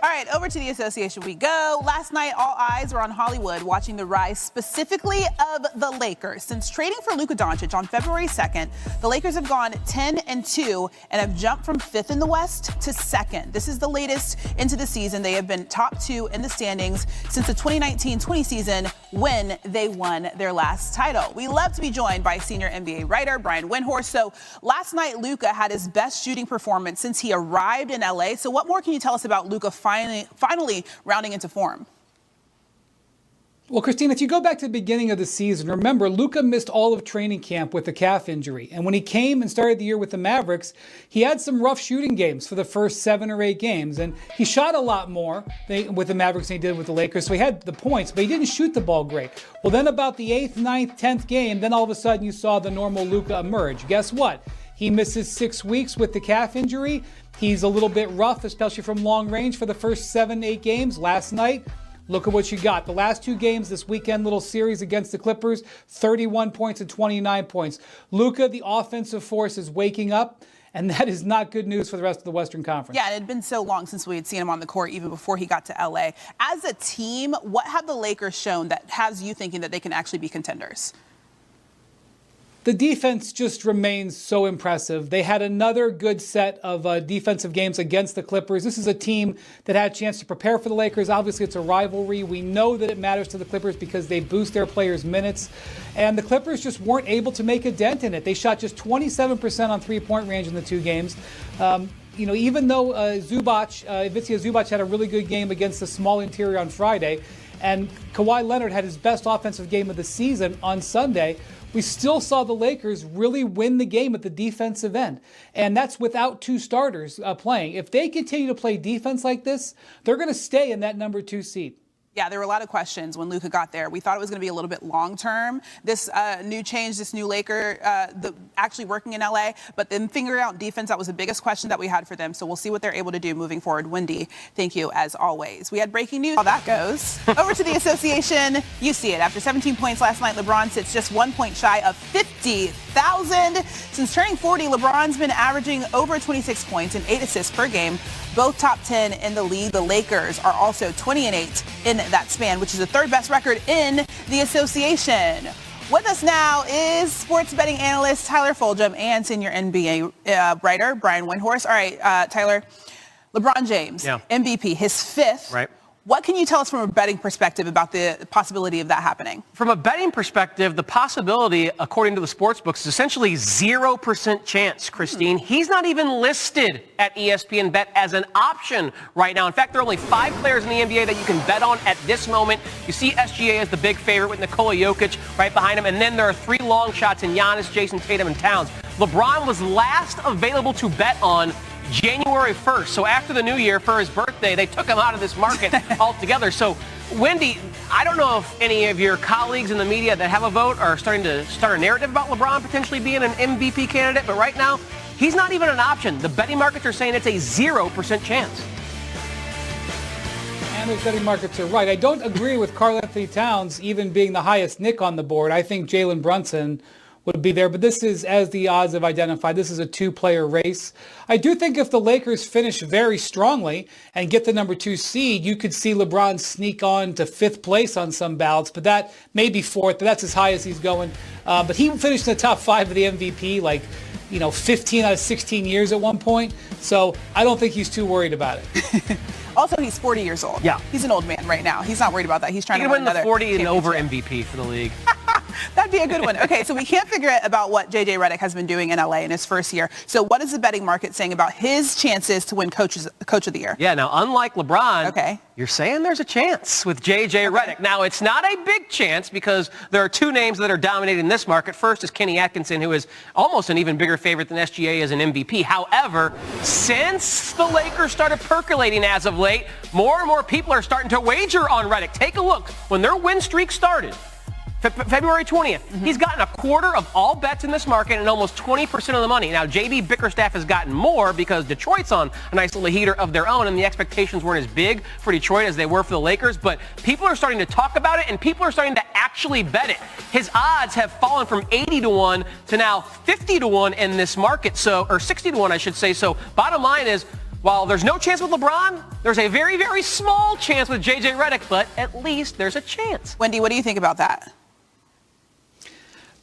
All right, over to the association we go. Last night, all eyes were on Hollywood watching the rise specifically of the Lakers. Since trading for Luka Doncic on February 2nd, the Lakers have gone 10-2 and have jumped from 5th in the West to 2nd. This is the latest into the season. They have been top 2 in the standings since the 2019-20 season when they won their last title. We love to be joined by senior NBA writer Brian Windhorst. So last night, Luka had his best shooting performance since he arrived in LA. So what more can you tell us about Luka finally rounding into form? Well, Christine, if you go back to the beginning of the season, remember, Luka missed all of training camp with a calf injury. And when he came and started the year with the Mavericks, he had some rough shooting games for the first 7 or 8 games. And he shot a lot more with the Mavericks than he did with the Lakers. So he had the points, but he didn't shoot the ball great. Well, then about the 8th, 9th, 10th game, then all of a sudden you saw the normal Luka emerge. Guess what? He misses 6 weeks with the calf injury. He's a little bit rough, especially from long range for the first 7, 8 games. Last night, look at what you got. The last 2 games, this weekend little series against the Clippers, 31 points and 29 points. Luka, the offensive force, is waking up, and that is not good news for the rest of the Western Conference. Yeah, it had been so long since we had seen him on the court, even before he got to LA. As a team, what have the Lakers shown that has you thinking that they can actually be contenders? The defense just remains so impressive. They had another good set of defensive games against the Clippers. This is a team that had a chance to prepare for the Lakers. Obviously, it's a rivalry. We know that it matters to the Clippers because they boost their players' minutes. And the Clippers just weren't able to make a dent in it. They shot just 27% on three-point range in the 2 games. Even though Ivica Zubac had a really good game against the small interior on Friday, and Kawhi Leonard had his best offensive game of the season on Sunday, we still saw the Lakers really win the game at the defensive end. And that's without 2 starters playing. If they continue to play defense like this, they're going to stay in that number 2 seed. Yeah, there were a lot of questions when Luka got there. We thought it was going to be a little bit long-term, this new change, this new Laker actually working in LA. But then figuring out defense, that was the biggest question that we had for them. So we'll see what they're able to do moving forward. Wendy, thank you as always. We had breaking news. How that goes. Over to the association. You see it. After 17 points last night, LeBron sits just 1 point shy of 50,000. Since turning 40, LeBron's been averaging over 26 points and 8 assists per game. Both top 10 in the league. The Lakers are also 20-8 in that span, which is the 3rd best record in the association. With us now is sports betting analyst Tyler Fulgham and senior NBA writer Brian Windhorst. All right, Tyler, LeBron James, MVP, his 5th. Right. What can you tell us from a betting perspective about the possibility of that happening? From a betting perspective, the possibility, according to the sports books, is essentially 0% chance, Christine. He's not even listed at ESPN Bet as an option right now. In fact, there are only 5 players in the NBA that you can bet on at this moment. You see SGA as the big favorite with Nikola Jokic right behind him. And then there are 3 long shots in Giannis, Jason Tatum, and Towns. LeBron was last available to bet on January 1st. So after the new year, for his birthday, they took him out of this market altogether. So, Wendy, I don't know if any of your colleagues in the media that have a vote are starting to start a narrative about LeBron potentially being an MVP candidate, but right now, he's not even an option. The betting markets are saying it's a 0% chance. And those betting markets are right. I don't agree with Karl Anthony Towns even being the highest Nick on the board. I think Jalen Brunson would be there, but this is, as the odds have identified, this is a 2-player race. I do think if the Lakers finish very strongly and get the number 2 seed, you could see LeBron sneak on to 5th place on some ballots, but that may be 4th, but that's as high as he's going. But he finished in the top 5 of the MVP, 15 out of 16 years at one point, so I don't think he's too worried about it. Also, he's 40 years old. Yeah. He's an old man right now. He's not worried about that. He's trying to win the 40 and over championship. MVP for the league. That'd be a good one. Okay, so we can't figure out about what J.J. Redick has been doing in LA in his first year. So what is the betting market saying about his chances to win Coach of the Year? Yeah, now, unlike LeBron, okay, you're saying there's a chance with J.J. Redick. Now, it's not a big chance because there are 2 names that are dominating this market. First is Kenny Atkinson, who is almost an even bigger favorite than SGA as an MVP. However, since the Lakers started percolating as of late, more and more people are starting to wager on Redick. Take a look. When their win streak started, February 20th, he's gotten a quarter of all bets in this market and almost 20% of the money. Now, J.B. Bickerstaff has gotten more because Detroit's on a nice little heater of their own, and the expectations weren't as big for Detroit as they were for the Lakers, but people are starting to talk about it, and people are starting to actually bet it. His odds have fallen from 80-1 to now 50-1 in this market, or 60-1, I should say. So bottom line is, While there's no chance with LeBron, there's a very, very small chance with J.J. Redick, but at least there's a chance. Wendy, what do you think about that?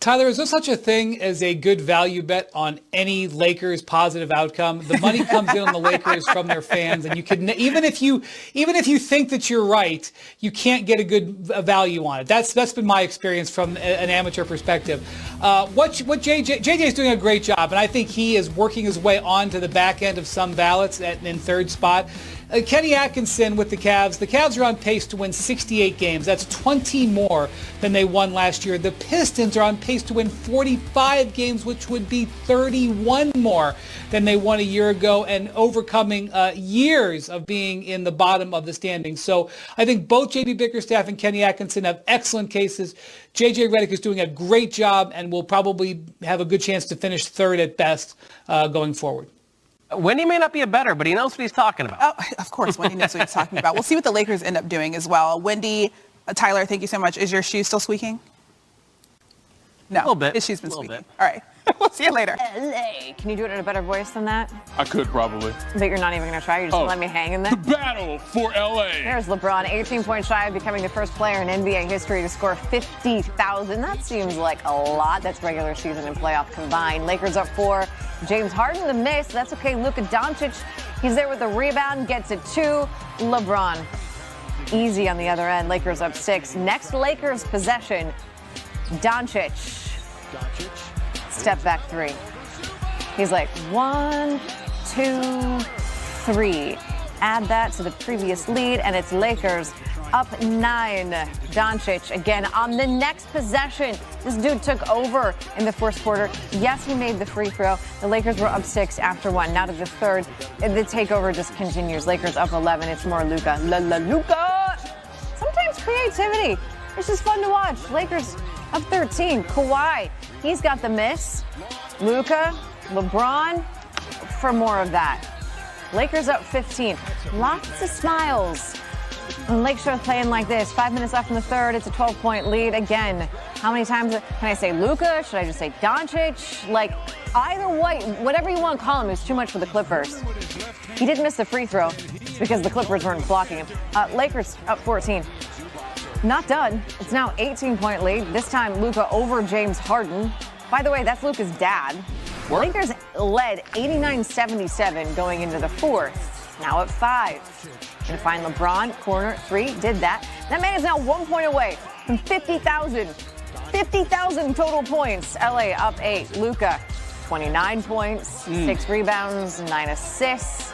Tyler, is there such a thing as a good value bet on any Lakers positive outcome? The money comes in on the Lakers from their fans, and you can even if you think that you're right, you can't get a good value on it. That's been my experience from an amateur perspective. What JJ's doing a great job, and I think he is working his way onto the back end of some ballots in third spot. Kenny Atkinson with the Cavs are on pace to win 68 games. That's 20 more than they won last year. The Pistons are on pace to win 45 games, which would be 31 more than they won a year ago, and overcoming years of being in the bottom of the standings. So I think both J.B. Bickerstaff and Kenny Atkinson have excellent cases. J.J. Redick is doing a great job and will probably have a good chance to finish third at best going forward. Wendy may not be a bettor, but he knows what he's talking about. Oh, of course, Wendy knows what he's talking about. We'll see what the Lakers end up doing as well. Wendy, Tyler, thank you so much. Is your shoe still squeaking? No, a little bit. His shoe's been a little squeaking. bit. All right, we'll see you later. LA. Can you do it in a better voice than that? I could probably. But you're not even going to try? You're just going to let me hang in there? The battle for LA. There's LeBron, 18 points shy of becoming the first player in NBA history to score 50,000. That seems like a lot. That's regular season and playoff combined. Lakers up 4. James Harden, the miss. That's okay. Luka Doncic, he's there with the rebound, gets it 2. LeBron, easy on the other end. Lakers up 6. Next Lakers possession, Doncic. Step back 3. He's like 1, 2, 3. Add that to the previous lead, and it's Lakers up 9. Doncic again on the next possession. This dude took over in the first quarter. Yes, he made the free throw. The Lakers were up 6 after 1. Now to the third. The takeover just continues. Lakers up 11. It's more Luka. Luka! Sometimes creativity. It's just fun to watch. Lakers up 13. Kawhi, he's got the miss. Luka, LeBron, for more of that. Lakers up 15. Lots of smiles. And Lakers are playing like this. 5 minutes left in the third. It's a 12-point lead. Again, how many times can I say Luka? Should I just say Doncic? Like, either way, whatever you want to call him is too much for the Clippers. He didn't miss the free throw. It's because the Clippers weren't blocking him. Lakers up 14. Not done. It's now 18-point lead. This time, Luka over James Harden. By the way, that's Luka's dad. Lakers led 89-77 going into the fourth. Now at 5. Gonna find LeBron, corner 3, did that. That man is now 1 point away from 50,000. 50,000 total points. LA up 8. Luka, 29 points, 6 rebounds, 9 assists.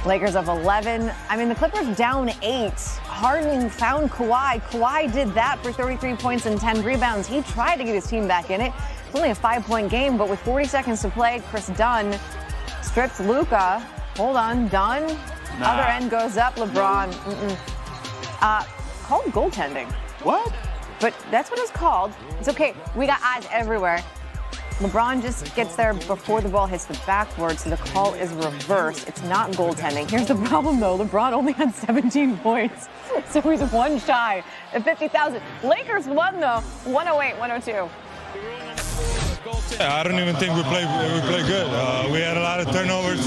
Lakers up 11. I mean, the Clippers down 8. Harden found Kawhi. Kawhi did that for 33 points and 10 rebounds. He tried to get his team back in it. It's only a 5-point game, but with 40 seconds to play, Chris Dunn strips Luka. Hold on, Dunn. Other end goes up. LeBron. Called goaltending. What? But that's what it's called. It's okay. We got eyes everywhere. LeBron just gets there before the ball hits the backboard, so the call is reversed. It's not goaltending. Here's the problem, though. LeBron only had 17 points, so he's 1 shy of 50,000. Lakers won, though, 108-102. Yeah, I don't even think we played good. We had a lot of turnovers.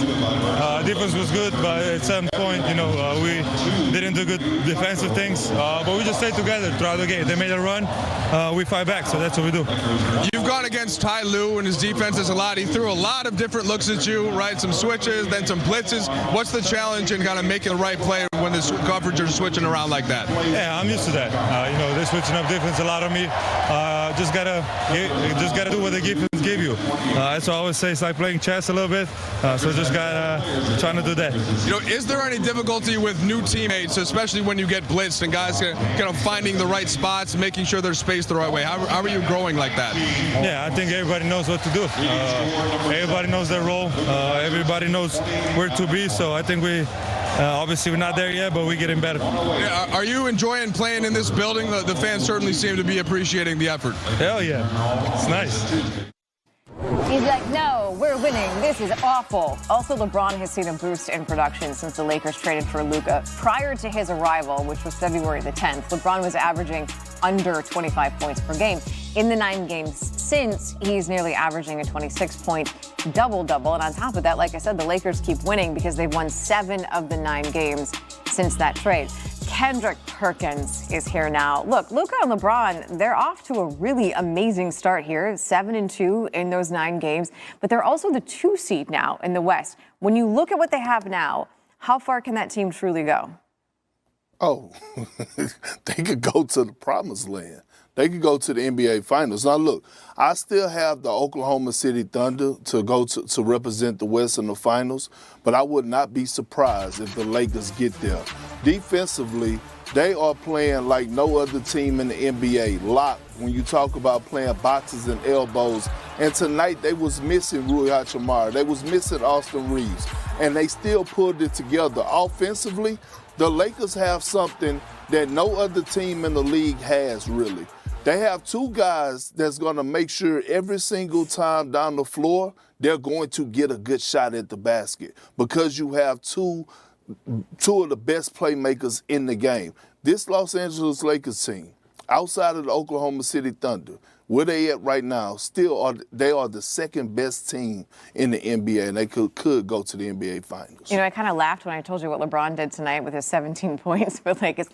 Defense was good, but at some point, we didn't do good defensive things. But we just stayed together throughout the game. They made a run. We fight back, so that's what we do. You've gone against Ty Lue, and his defense is a lot. He threw a lot of different looks at you, right? Some switches, then some blitzes. What's the challenge in kind of making the right play when the coverage are switching around like that? Yeah, I'm used to that. They're switching up defense a lot on me. Just gotta do what the defense give you. That's what I always say. It's like playing chess a little bit. So just gotta trying to do that. Is there any difficulty with new teammates, especially when you get blitzed and guys kind of finding the right spots, making sure they're spaced the right way? How are you growing like that? Yeah, I think everybody knows what to do. Everybody knows their role. Everybody knows where to be. So I think obviously we're not there yet, but we're getting better. Are you enjoying playing in this building? The fans certainly seem to be appreciating the effort. Hell yeah. It's nice. He's like, no, we're winning. This is awful. Also, LeBron has seen a boost in production since the Lakers traded for Luka. Prior to his arrival, which was February the 10th, LeBron was averaging under 25 points per game. In the 9 games since he's nearly averaging a 26-point double-double. And on top of that, like I said, the Lakers keep winning because they've won 7 of the 9 games since that trade. Kendrick Perkins is here now. Look, Luka and LeBron, they're off to a really amazing start here, 7-2 in those 9 games, but they're also the 2 seed now in the West. When you look at what they have now, how far can that team truly go? Oh, they could go to the promised land. They could go to the NBA Finals. Now, look, I still have the Oklahoma City Thunder to go to represent the West in the finals, but I would not be surprised if the Lakers get there. Defensively, they are playing like no other team in the NBA. Locked when you talk about playing boxes and elbows. And tonight they was missing Rui Hachimura. They was missing Austin Reeves. And they still pulled it together. Offensively, the Lakers have something that no other team in the league has, really. They have 2 guys that's going to make sure every single time down the floor, they're going to get a good shot at the basket because you have two of the best playmakers in the game. This Los Angeles Lakers team, outside of the Oklahoma City Thunder, where they at right now, they are the second best team in the NBA, and they could go to the NBA Finals. You know, I kind of laughed when I told you what LeBron did tonight with his 17 points, but like it's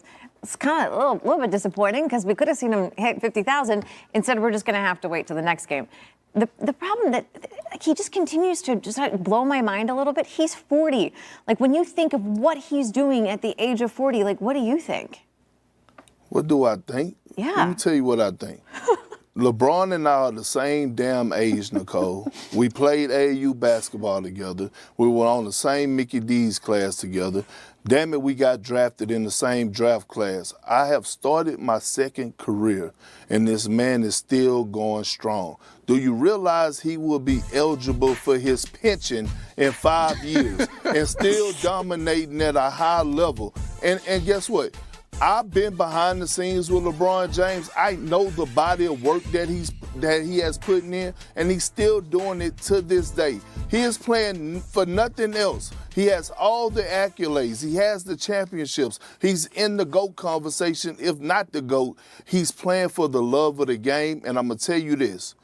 kind of a little bit disappointing because we could have seen him hit 50,000. Instead, we're just going to have to wait till the next game. The problem that he just continues to just blow my mind a little bit. He's 40. Like, when you think of what he's doing at the age of 40, like, what do you think? What do I think? Yeah. Let me tell you what I think. LeBron and I are the same damn age, Nicole. We played AAU basketball together. We were on the same Mickey D's class together. Damn it, we got drafted in the same draft class. I have started my 2nd career, and this man is still going strong. Do you realize he will be eligible for his pension in 5 years and still dominating at a high level? And guess what? I've been behind the scenes with LeBron James. I know the body of work that he has put in, and he's still doing it to this day. He is playing for nothing else. He has all the accolades. He has the championships. He's in the GOAT conversation, if not the GOAT. He's playing for the love of the game, and I'm going to tell you this.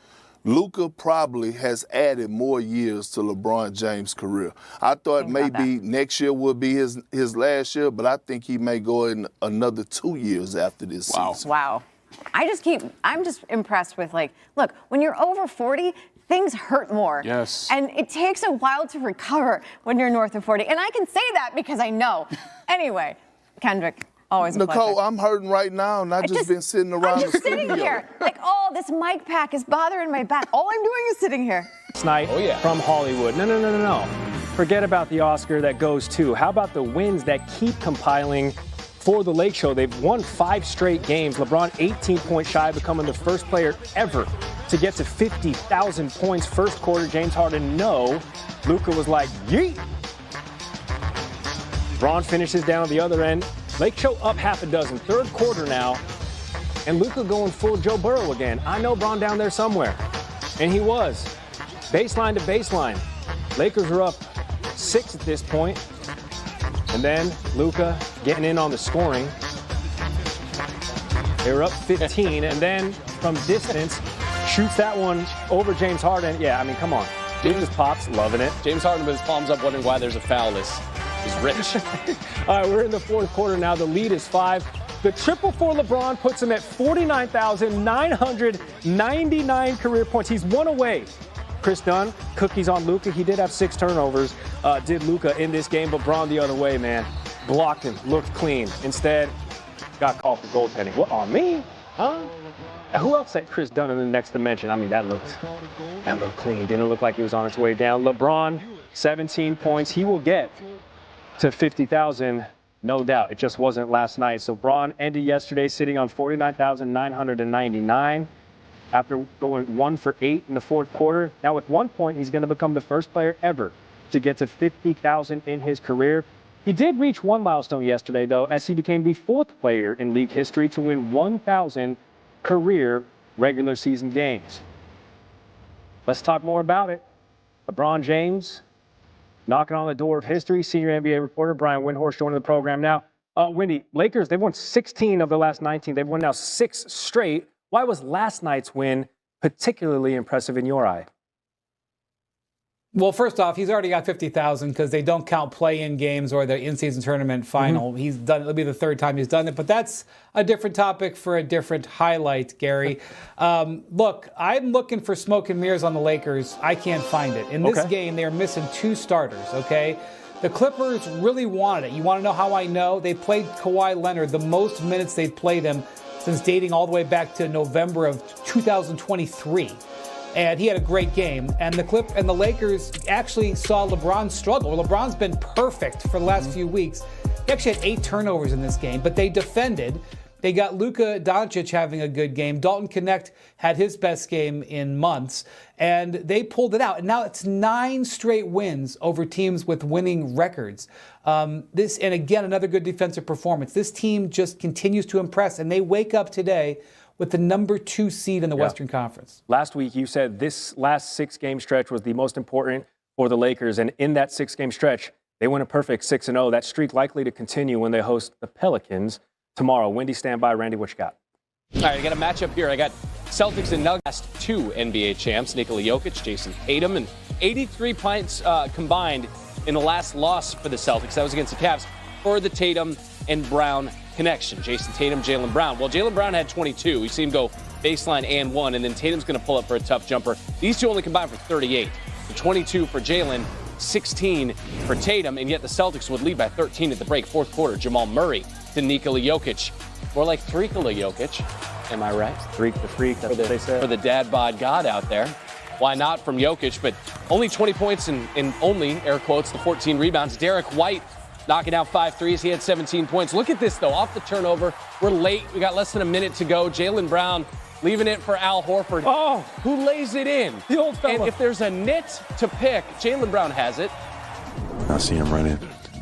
Luka probably has added more years to LeBron James' career. I thought maybe next year would be his last year, but I think he may go in another 2 years after this season. Wow. I'm just impressed with, like, look, when you're over 40, things hurt more. Yes. And it takes a while to recover when you're north of 40. And I can say that because I know. Anyway, Kendrick. Always a Nicole, pleasure. I'm hurting right now, and I've just been sitting around the studio. I'm just sitting here, like, oh, this mic pack is bothering my back. All I'm doing is sitting here. Night from Hollywood. No. Forget about the Oscar that goes to. How about the wins that keep compiling for the Lake Show? They've won 5 straight games. LeBron 18 points shy of becoming the first player ever to get to 50,000 points. First quarter, James Harden, no. Luka was like, yeet. Bron finishes down at the other end. Lake Show up half a dozen. Third quarter now. And Luka going full Joe Burrow again. I know Bron down there somewhere. And he was. Baseline to baseline. Lakers are up 6 at this point. And then Luka getting in on the scoring. They were up 15. And then from distance, shoots that one over James Harden. Yeah, I mean, come on. James Pops loving it. James Harden with his palms up wondering why there's a foul. He's rich. All right, we're in the fourth quarter now. The lead is 5. The triple for LeBron puts him at 49,999 career points. He's 1 away. Chris Dunn, cookies on Luka. He did have 6 turnovers, did Luka in this game, but Bron the other way, man. Blocked him, looked clean. Instead, got called for goaltending. What, on me? Huh? Now, who else said Chris Dunn in the next dimension? I mean, that looked clean. Didn't look like he was on its way down. LeBron, 17 points. He will get to 50,000, no doubt. It just wasn't last night. So Bron ended yesterday sitting on 49,999 after going 1 for 8 in the fourth quarter. Now with 1 point, he's going to become the first player ever to get to 50,000 in his career. He did reach one milestone yesterday, though, as he became the 4th player in league history to win 1,000 career regular season games. Let's talk more about it. LeBron James knocking on the door of history. Senior NBA reporter Brian Windhorst joining the program now. Windy, Lakers, they've won 16 of the last 19. They've won now 6 straight. Why was last night's win particularly impressive in your eye? Well, first off, he's already got 50,000 because they don't count play-in games or the in-season tournament final. He's done. It'll be the third time he's done it, but that's a different topic for a different highlight, Gary. Look, I'm looking for smoke and mirrors on the Lakers. I can't find it. In this game, they're missing 2 starters, okay? The Clippers really wanted it. You want to know how I know? They played Kawhi Leonard the most minutes they've played him since dating all the way back to November of 2023. And he had a great game. And the Lakers actually saw LeBron struggle. LeBron's been perfect for the last few weeks. He actually had 8 turnovers in this game, but they defended. They got Luka Doncic having a good game. Dalton Connect had his best game in months, and they pulled it out. And now it's 9 straight wins over teams with winning records. And again, another good defensive performance. This team just continues to impress, and they wake up today with the number 2 seed in the Western Conference. Last week, you said this last 6-game stretch was the most important for the Lakers. And in that 6-game stretch, they went a perfect 6-0. That streak likely to continue when they host the Pelicans tomorrow. Wendy, stand by. Randy, what you got? All right, I got a matchup here. I got Celtics and Nuggets, last 2 NBA champs, Nikola Jokic, Jason Tatum, and 83 points combined in the last loss for the Celtics. That was against the Cavs for the Tatum and Brown connection. Jason Tatum, Jaylen Brown. Well, Jaylen Brown had 22. We see him go baseline and 1, and then Tatum's going to pull up for a tough jumper. These two only combined for 38. So 22 for Jaylen, 16 for Tatum, and yet the Celtics would lead by 13 at the break. Fourth quarter, Jamal Murray to Nikola Jokic. More like Freakola Jokic. Am I right? Freak the freak, that's what they said. For the dad bod god out there. Why not from Jokic? But only 20 points and only, air quotes, the 14 rebounds. Derek White knocking out 5 threes. He had 17 points. Look at this, though. Off the turnover. We're late. We got less than a minute to go. Jaylen Brown leaving it for Al Horford. Oh, who lays it in? The old fella. And if there's a nit to pick, Jaylen Brown has it. I see him running,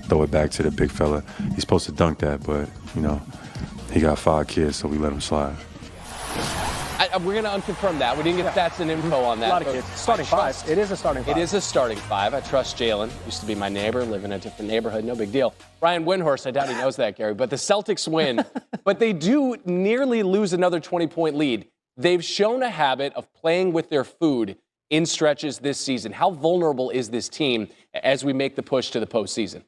throw it back to the big fella. He's supposed to dunk that, but, he got 5 kids, so we let him slide. We're going to unconfirm that. We didn't get stats and info on that. A lot of kids. Starting 5. It is a starting 5. It is a starting 5. I trust Jaylen. Used to be my neighbor, live in a different neighborhood. No big deal. Brian Windhorst, I doubt he knows that, Gary. But the Celtics win. But they do nearly lose another 20-point lead. They've shown a habit of playing with their food in stretches this season. How vulnerable is this team as we make the push to the postseason?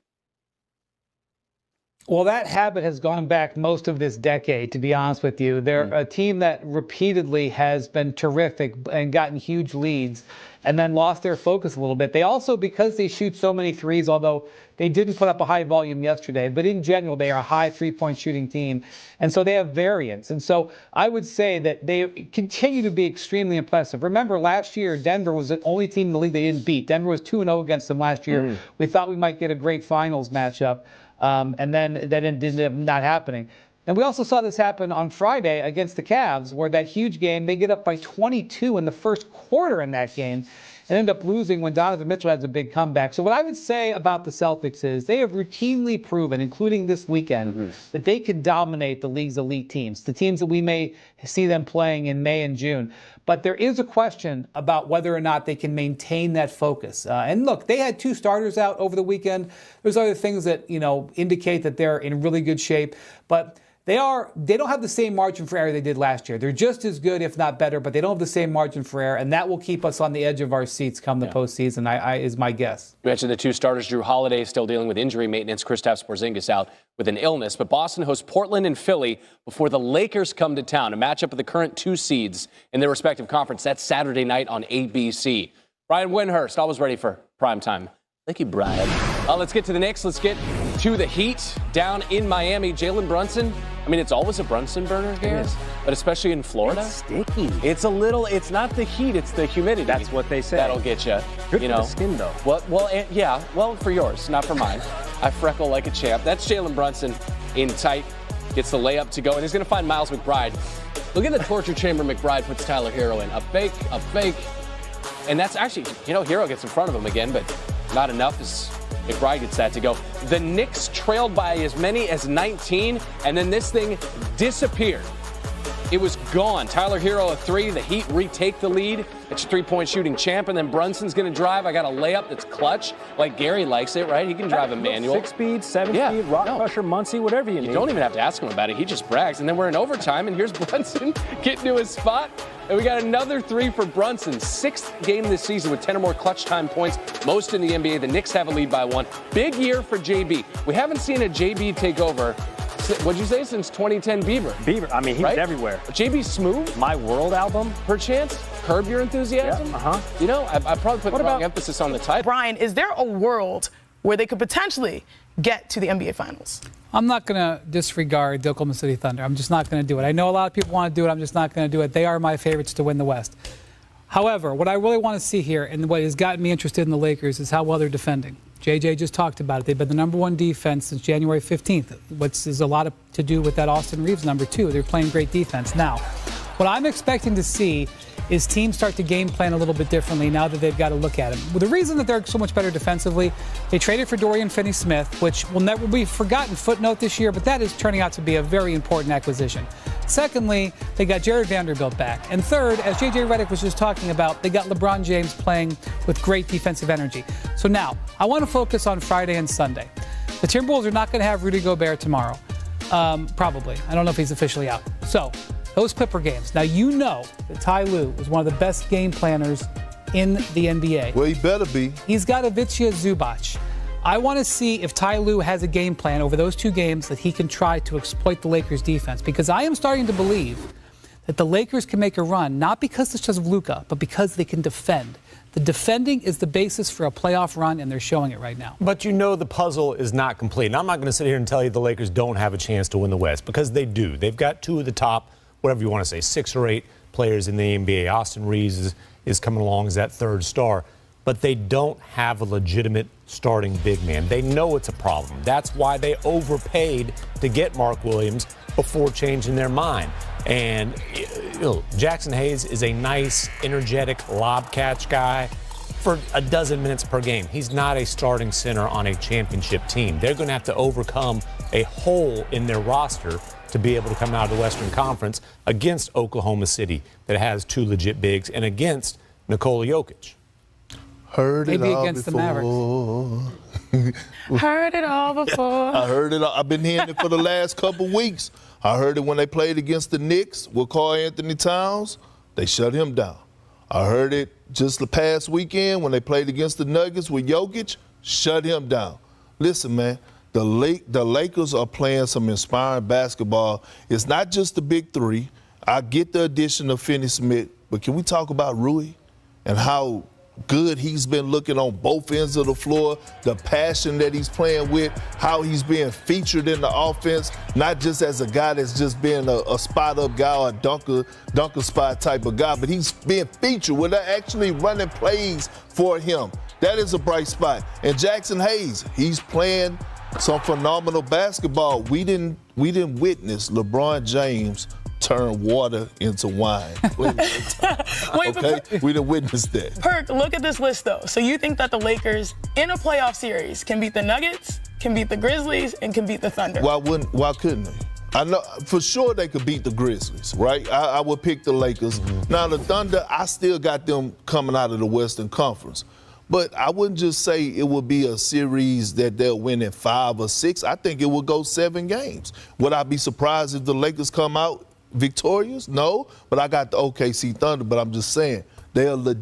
Well, that habit has gone back most of this decade, to be honest with you. They're a team that repeatedly has been terrific and gotten huge leads and then lost their focus a little bit. They also, because they shoot so many threes, although they didn't put up a high volume yesterday, but in general, they are a high 3-point shooting team. And so they have variance. And so I would say that they continue to be extremely impressive. Remember, last year, Denver was the only team in the league they didn't beat. Denver was 2-0 against them last year. We thought we might get a great finals matchup. And then that ended up not happening. And we also saw this happen on Friday against the Cavs, where that huge game, they get up by 22 in the first quarter in that game and end up losing when Donovan Mitchell has a big comeback. So what I would say about the Celtics is they have routinely proven, including this weekend, that they can dominate the league's elite teams, the teams that we may see them playing in May and June. But there is a question about whether or not they can maintain that focus. And look, they had 2 starters out over the weekend. There's other things that, indicate that they're in really good shape. But they don't have the same margin for error they did last year. They're just as good, if not better, but they don't have the same margin for error, and that will keep us on the edge of our seats come the postseason, is my guess. You mentioned the 2 starters. Drew Holiday still dealing with injury maintenance. Kristaps Porzingis out with an illness. But Boston hosts Portland and Philly before the Lakers come to town, a matchup of the current 2 seeds in their respective conference. That's Saturday night on ABC. Brian Windhorst, always ready for prime time. Thank you, Brian. Let's get to the Knicks. Let's get to the Heat down in Miami. Jalen Brunson. I mean, it's always a Brunson burner here, but especially in Florida. It's sticky. It's not the heat, it's the humidity. That's what they say. That'll get you. Good for the skin, though. Well, for yours, not for mine. I freckle like a champ. That's Jalen Brunson in tight. Gets the layup to go, and he's going to find Miles McBride. Look at the torture chamber McBride puts Tyler Hero in. A fake. And that's actually, Hero gets in front of him again, but not enough as McBride gets that to go. The Knicks trailed by as many as 19, and then this thing disappeared. It was gone. Tyler Hero a three. The Heat retake the lead. It's a three-point shooting champ, and then Brunson's going to drive. I got a layup that's clutch, like Gary likes it, right? He can drive a manual. 6-speed, 7-speed, rock crusher, Muncie, whatever you need. You don't even have to ask him about it. He just brags. And then we're in overtime, and here's Brunson getting to his spot. And we got another three for Brunson. 6th game this season with 10 or more clutch time points, most in the NBA. The Knicks have a lead by 1. Big year for JB. We haven't seen a JB take over, what'd you say, since 2010 Bieber? I mean, he's right? everywhere. JB Smooth? My World album? Perchance? Curb Your Enthusiasm? Yeah, You know, I probably put the wrong emphasis on the title. Brian, is there a world where they could potentially get to the NBA Finals? I'm not going to disregard the Oklahoma City Thunder. I'm just not going to do it. I know a lot of people want to do it. I'm just not going to do it. They are my favorites to win the West. However, what I really want to see here and what has gotten me interested in the Lakers is how well they're defending. JJ just talked about it. They've been the number 1 defense since January 15th, which is a lot to do with that Austin Reeves number 2. They're playing great defense. Now, what I'm expecting to see is teams start to game plan a little bit differently now that they've got to look at him. Well, the reason that they're so much better defensively, they traded for Dorian Finney-Smith, which will never be forgotten footnote this year, but that is turning out to be a very important acquisition. Secondly, they got Jared Vanderbilt back. And third, as J.J. Redick was just talking about, they got LeBron James playing with great defensive energy. So now, I want to focus on Friday and Sunday. The Timberwolves are not going to have Rudy Gobert tomorrow. Probably. I don't know if he's officially out. So, those Clipper games. Now, you know that Ty Lue is one of the best game planners in the NBA. Well, he better be. He's got Ivica Zubac. I want to see if Ty Lue has a game plan over those 2 games that he can try to exploit the Lakers' defense. Because I am starting to believe that the Lakers can make a run, not because it's just of Luka, but because they can defend. The defending is the basis for a playoff run, and they're showing it right now. But you know the puzzle is not complete. And I'm not going to sit here and tell you the Lakers don't have a chance to win the West, because they do. They've got 2 of the top, whatever you want to say, 6 or 8 players in the NBA. Austin Reeves is coming along as that 3rd star. But they don't have a legitimate starting big man. They know it's a problem. That's why they overpaid to get Mark Williams before changing their mind. And Jackson Hayes is a nice, energetic lob catch guy for a dozen minutes per game. He's not a starting center on a championship team. They're going to have to overcome a hole in their roster to be able to come out of the Western Conference against Oklahoma City that has 2 legit bigs and against Nikola Jokic. Heard it Maybe all against before. the Mavericks. Heard it all before. I heard it all. I've been hearing it for the last couple weeks. I heard it when they played against the Knicks with Karl Anthony Towns. They shut him down. I heard it just the past weekend when they played against the Nuggets with Jokic. Shut him down. Listen, man, the Lakers are playing some inspiring basketball. It's not just the big 3. I get the addition of Finney-Smith, but can we talk about Rui and how good he's been looking on both ends of the floor, the passion that he's playing with, how he's being featured in the offense, not just as a guy that's just being a spot-up guy or a dunker spot type of guy, but he's being featured where they're actually running plays for him. That is a bright spot. And Jackson Hayes, he's playing some phenomenal basketball. We didn't witness LeBron James turn water into wine. Okay? We didn't witness that. Perk, look at this list, though. So you think that the Lakers, in a playoff series, can beat the Nuggets, can beat the Grizzlies, and can beat the Thunder? Why couldn't they? I know for sure they could beat the Grizzlies, right? I would pick the Lakers. Now, the Thunder, I still got them coming out of the Western Conference. But I wouldn't just say it would be a series that they'll win in 5 or 6. I think it will go 7 games. Would I be surprised if the Lakers come out victorious? No, but I got the OKC Thunder, but I'm just saying they're a legit